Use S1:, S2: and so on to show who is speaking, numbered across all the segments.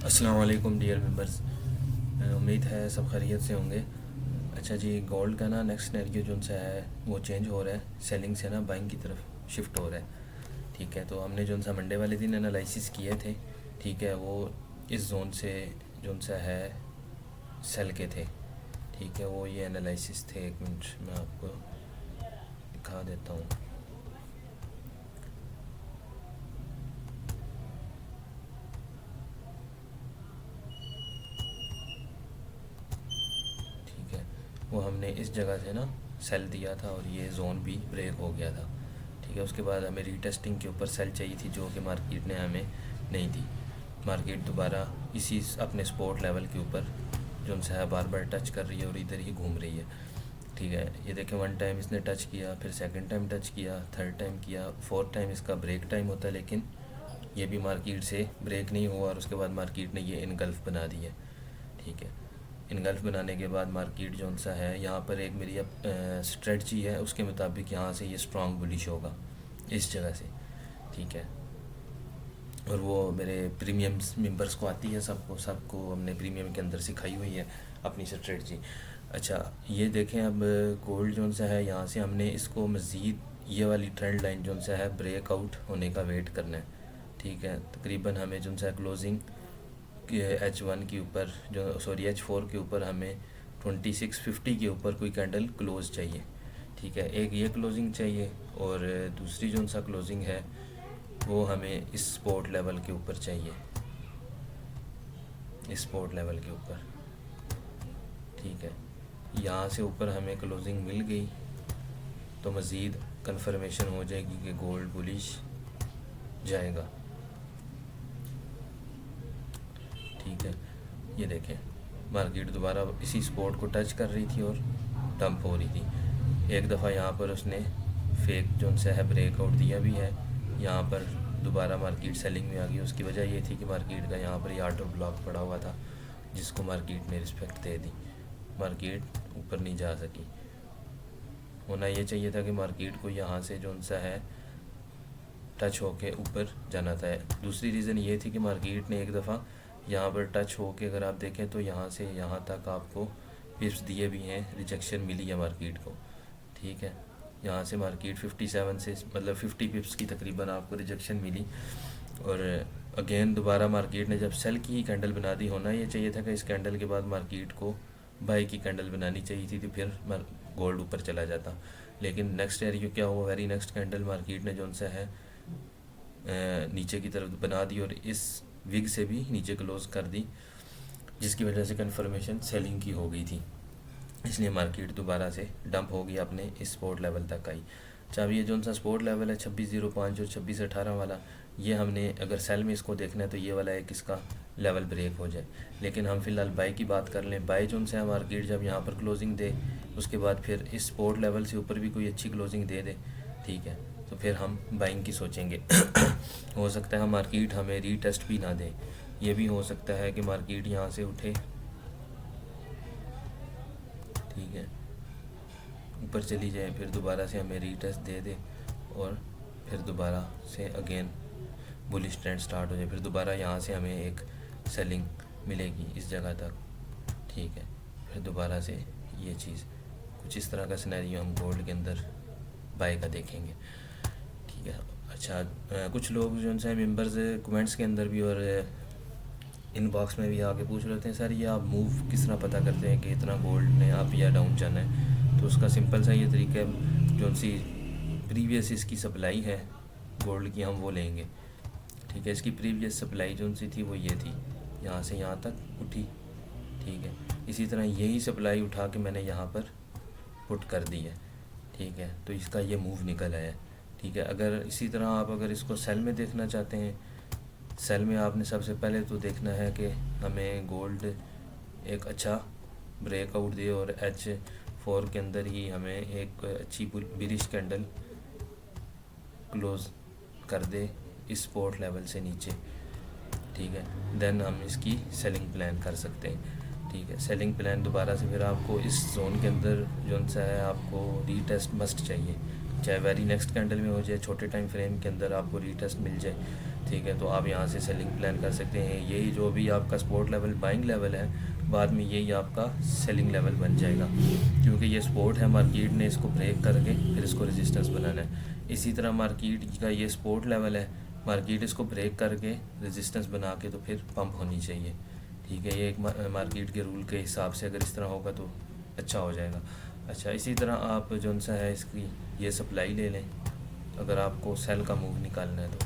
S1: अस्सलाम वालेकुम dear members. उम्मीद है सब खैरियत से होंगे। अच्छा जी, गोल्ड का ना नेक्स्ट सिनेरियो जो सा है वो चेंज हो रहा है, सेलिंग से ना बाइंग की तरफ शिफ्ट हो रहा है। ठीक है, तो हमने जो सा मंडे वाले दिन एनालिसिस किए थे, ठीक है, वो इस जोन से जो सा है सेल के थे। ठीक है, वो ये एनालिसिस थे। एक मिनट मैं आपको दिखा देता हूँ। ठीक है, वो हमने इस जगह से ना सेल दिया था और ये जोन भी ब्रेक हो गया था। ठीक है, उसके बाद हमें रीटेस्टिंग के ऊपर सेल चाहिए थी जो कि मार्केट ने हमें नहीं दी। मार्केट दोबारा इसी अपने स्पोर्ट लेवल के ऊपर जो उनसे है बार बार टच कर रही है और इधर ही घूम रही है। ठीक है, ये देखें, वन टाइम इसने टच किया, फिर सेकंड टाइम टच किया, थर्ड टाइम किया, फोर्थ टाइम इसका ब्रेक टाइम होता है, लेकिन ये भी मार्केट से ब्रेक नहीं हुआ और उसके बाद मार्केट ने ये इनगल्फ बना दी है। ठीक है, इनगल्फ बनाने के बाद मार्केट जो सा है यहाँ पर एक मेरी अब स्ट्रेटजी है, उसके मुताबिक यहाँ से ये स्ट्रॉन्ग बुलिश होगा इस जगह से। ठीक है, और वो मेरे प्रीमियम मेंबर्स को आती है, सबको सबको हमने प्रीमियम के अंदर सिखाई हुई है अपनी स्ट्रेटजी। अच्छा, ये देखें, अब गोल्ड जोन सा है, यहाँ से हमने इसको मज़ीद ये वाली ट्रेंड लाइन जोन सा है ब्रेकआउट होने का वेट करना है। ठीक है, तकरीबन हमें जो सा क्लोजिंग H1 के ऊपर जो सॉरी H4 के ऊपर हमें 2650 के ऊपर कोई कैंडल क्लोज चाहिए। ठीक है, एक ये क्लोजिंग चाहिए और दूसरी जो सा क्लोजिंग है वो हमें इस स्पोर्ट लेवल के ऊपर चाहिए, इस स्पोर्ट लेवल के ऊपर। ठीक है, यहाँ से ऊपर हमें क्लोजिंग मिल गई तो मज़ीद कंफर्मेशन हो जाएगी कि गोल्ड बुलिश जाएगा। ठीक है, ये देखें, मार्केट दोबारा इसी स्पोर्ट को टच कर रही थी और डंप हो रही थी। एक दफ़ा यहाँ पर उसने फेक जो सा है ब्रेकआउट दिया भी है, यहाँ पर दोबारा मार्केट सेलिंग में आ गई। उसकी वजह ये थी कि मार्केट का यहाँ पर ये ऑर्डर ब्लॉक पड़ा हुआ था जिसको मार्केट ने रिस्पेक्ट दे दी, मार्केट ऊपर नहीं जा सकी। होना ये चाहिए था कि मार्केट को यहाँ से जो सा है टच होके ऊपर जाना था। दूसरी रीज़न ये थी कि मार्केट ने एक दफ़ा यहाँ पर टच होके, अगर आप देखें तो यहाँ से यहाँ तक आपको पिप्स दिए भी हैं, रिजेक्शन मिली है मार्केट को। ठीक है, यहाँ से मार्केट 57 से मतलब 50 पिप्स की तकरीबन आपको रिजेक्शन मिली और अगेन दोबारा मार्केट ने जब सेल की कैंडल बना दी, होना ये चाहिए था कि इस कैंडल के बाद मार्केट को बाई की कैंडल बनानी चाहिए थी, तो फिर गोल्ड ऊपर चला जाता। लेकिन नेक्स्ट एरियो क्या हुआ, वेरी नेक्स्ट कैंडल मार्केट ने जो सा है नीचे की तरफ बना दी और इस विग से भी नीचे क्लोज कर दी, जिसकी वजह से कंफर्मेशन सेलिंग की हो गई थी, इसलिए मार्केट दोबारा से डंप हो गई, अपने इस स्पोर्ट लेवल तक आई। अच्छा, ये जो सा स्पोर्ट लेवल है 2605 और 2618 वाला, ये हमने अगर सेल में इसको देखना है तो ये वाला एक इसका लेवल ब्रेक हो जाए। लेकिन हम फिलहाल बाई की बात कर लें। बाई जो सा है मार्केट जब यहाँ पर क्लोजिंग दे, उसके बाद फिर इस स्पोर्ट लेवल से ऊपर भी कोई अच्छी क्लोजिंग दे दे, ठीक है, तो फिर हम बाइंग की सोचेंगे। हो सकता है मार्केट हमें रीटेस्ट भी ना दे, ये भी हो सकता है कि मार्केट यहाँ से उठे, ठीक है, ऊपर चली जाए, फिर दोबारा से हमें रीटेस्ट दे दे और फिर दोबारा से अगेन बुलिश ट्रेंड स्टार्ट हो जाए, फिर दोबारा यहाँ से हमें एक सेलिंग मिलेगी इस जगह तक। ठीक है, फिर दोबारा से ये चीज़ कुछ इस तरह का सिनेरियो हम गोल्ड के अंदर बाय का देखेंगे। ठीक है, अच्छा, कुछ लोग जो है मेंबर्स कमेंट्स के अंदर भी और इनबॉक्स में भी आके पूछ रहे थे, सर ये आप मूव किस तरह पता करते हैं कि इतना गोल्ड ने अप या डाउन जाना है। तो उसका सिंपल सा ये तरीका है, जो सी प्रीवियस इसकी सप्लाई है गोल्ड की, हम वो लेंगे। ठीक है, इसकी प्रीवियस सप्लाई जो सी थी वो ये थी, यहाँ से यहाँ तक उठी। ठीक है, इसी तरह यही सप्लाई उठा के मैंने यहाँ पर पुट कर दी है। ठीक है, तो इसका ये मूव निकल आया है। ठीक है, अगर इसी तरह आप अगर इसको सेल में देखना चाहते हैं, सेल में आपने सबसे पहले तो देखना है कि हमें गोल्ड एक अच्छा ब्रेकआउट दे और H4 के अंदर ही हमें एक अच्छी बिरिश कैंडल क्लोज कर दे इस सपोर्ट लेवल से नीचे। ठीक है, देन हम इसकी सेलिंग प्लान कर सकते हैं। ठीक है, सेलिंग प्लान दोबारा से फिर आपको इस जोन के अंदर जो सा है आपको रीटेस्ट मस्ट चाहिए, चाहे वेरी नेक्स्ट कैंडल में हो जाए, छोटे टाइम फ्रेम के अंदर आपको रीटेस्ट मिल जाए। ठीक है, तो आप यहाँ से सेलिंग प्लान कर सकते हैं। यही जो भी आपका सपोर्ट लेवल बाइंग लेवल है, बाद में यही आपका सेलिंग लेवल बन जाएगा, क्योंकि ये सपोर्ट है, मार्केट ने इसको ब्रेक करके फिर इसको रेजिस्टेंस बनाना है। इसी तरह मार्केट का ये सपोर्ट लेवल है, मार्केट इसको ब्रेक करके रेजिस्टेंस बना के तो फिर पंप होनी चाहिए। ठीक है, ये एक मार्केट के रूल के हिसाब से अगर इस तरह होगा तो अच्छा हो जाएगा। अच्छा, इसी तरह आप जो सा है इसकी ये सप्लाई ले लें अगर आपको सेल का मूव निकालना है तो।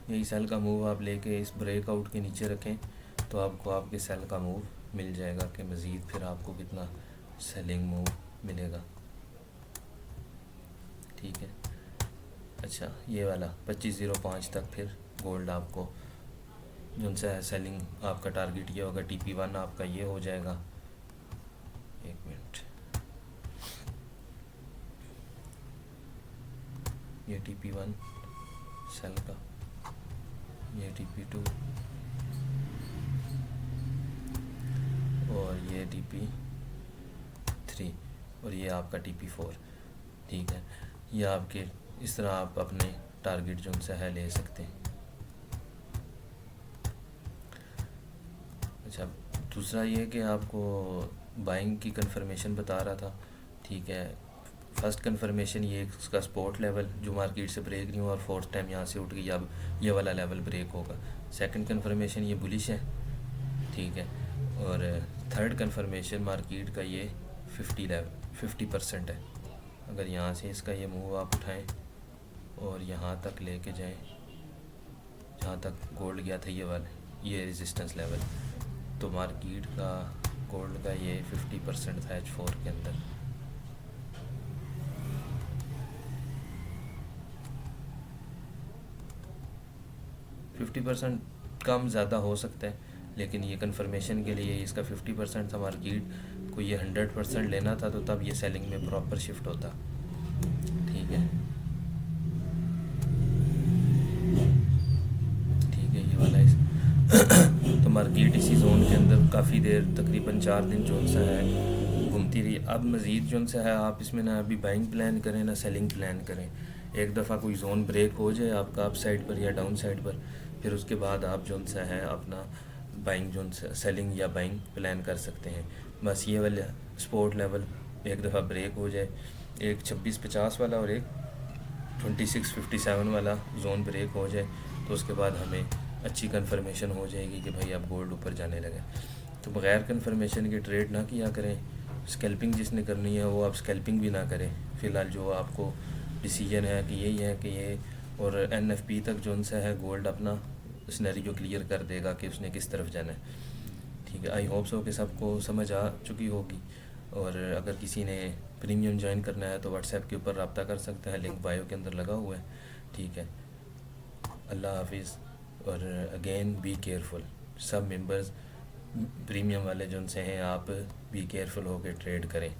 S1: यही सेल का मूव आप लेके इस ब्रेकआउट के नीचे रखें तो आपको आपके सेल का मूव मिल जाएगा कि मज़ीद फिर आपको कितना सेलिंग मूव मिलेगा। ठीक है। अच्छा, ये वाला 2505 तक फिर गोल्ड आपको जो सा है सेलिंग आपका टारगेट ये होगा। TP1 आपका ये हो जाएगा। एक मिनट, ये TP1 सेल का, ये TP2 और ये TP3 और ये आपका TP4। ठीक है, ये आपके इस तरह आप अपने टारगेट जो सा है ले सकते हैं। अच्छा, दूसरा ये कि आपको बाइंग की कंफर्मेशन बता रहा था। ठीक है, फर्स्ट कंफर्मेशन ये इसका सपोर्ट लेवल जो मार्केट से ब्रेक नहीं हुआ और फोर्थ टाइम यहाँ से उठ गई, अब ये वाला लेवल ब्रेक होगा। सेकंड कंफर्मेशन ये बुलिश है। ठीक है, और थर्ड कंफर्मेशन मार्केट का ये 50% है। अगर यहाँ से इसका ये मूव आप उठाएं और यहाँ तक लेके जाएं जहाँ तक गोल्ड गया था, ये वाला ये रेजिस्टेंस लेवल, तो मार्केट का गोल्ड का ये 50% था H4 के अंदर। %50 कम ज़्यादा हो सकता है, लेकिन ये कंफर्मेशन के लिए इसका 50% था। मार्केट को ये 100% लेना था, तो तब ये सेलिंग में प्रॉपर शिफ्ट होता। ठीक है, ठीक है, ये वाला इस तो मार्केट इसी जोन के अंदर काफ़ी देर तकरीबन 4 दिन जो सा है घूमती रही। अब मज़ीद जो सा है आप इसमें ना अभी बाइंग प्लान करें ना सेलिंग प्लान करें। एक दफ़ा कोई जोन ब्रेक हो जाए आपका अप साइड पर या डाउन साइड पर, फिर उसके बाद आप जो सा है अपना बाइंग जो सेलिंग या बाइंग प्लान कर सकते हैं। बस ये वाला सपोर्ट लेवल एक दफ़ा ब्रेक हो जाए, एक 2650 वाला और एक 2657 वाला जोन ब्रेक हो जाए, तो उसके बाद हमें अच्छी कंफर्मेशन हो जाएगी कि भाई अब गोल्ड ऊपर जाने लगे। तो बग़ैर कंफर्मेशन के ट्रेड ना किया करें। स्कैल्पिंग जिसने करनी है वो आप स्कैल्पिंग भी ना करें। फ़िलहाल जो आपको डिसीजन है कि यही है कि ये, और NFP तक जो सा है गोल्ड अपना सिनेरियो क्लियर कर देगा कि उसने किस तरफ जाना है। ठीक है, आई होप सो कि सबको समझ आ चुकी होगी। और अगर किसी ने प्रीमियम ज्वाइन करना है तो व्हाट्सएप के ऊपर रब्ता कर सकता है, लिंक बायो के अंदर लगा हुआ है। ठीक है, अल्लाह हाफिज़। और अगेन बी केयरफुल, सब मेंबर्स प्रीमियम वाले जो उनसे हैं आप बी केयरफुल होकर ट्रेड करें।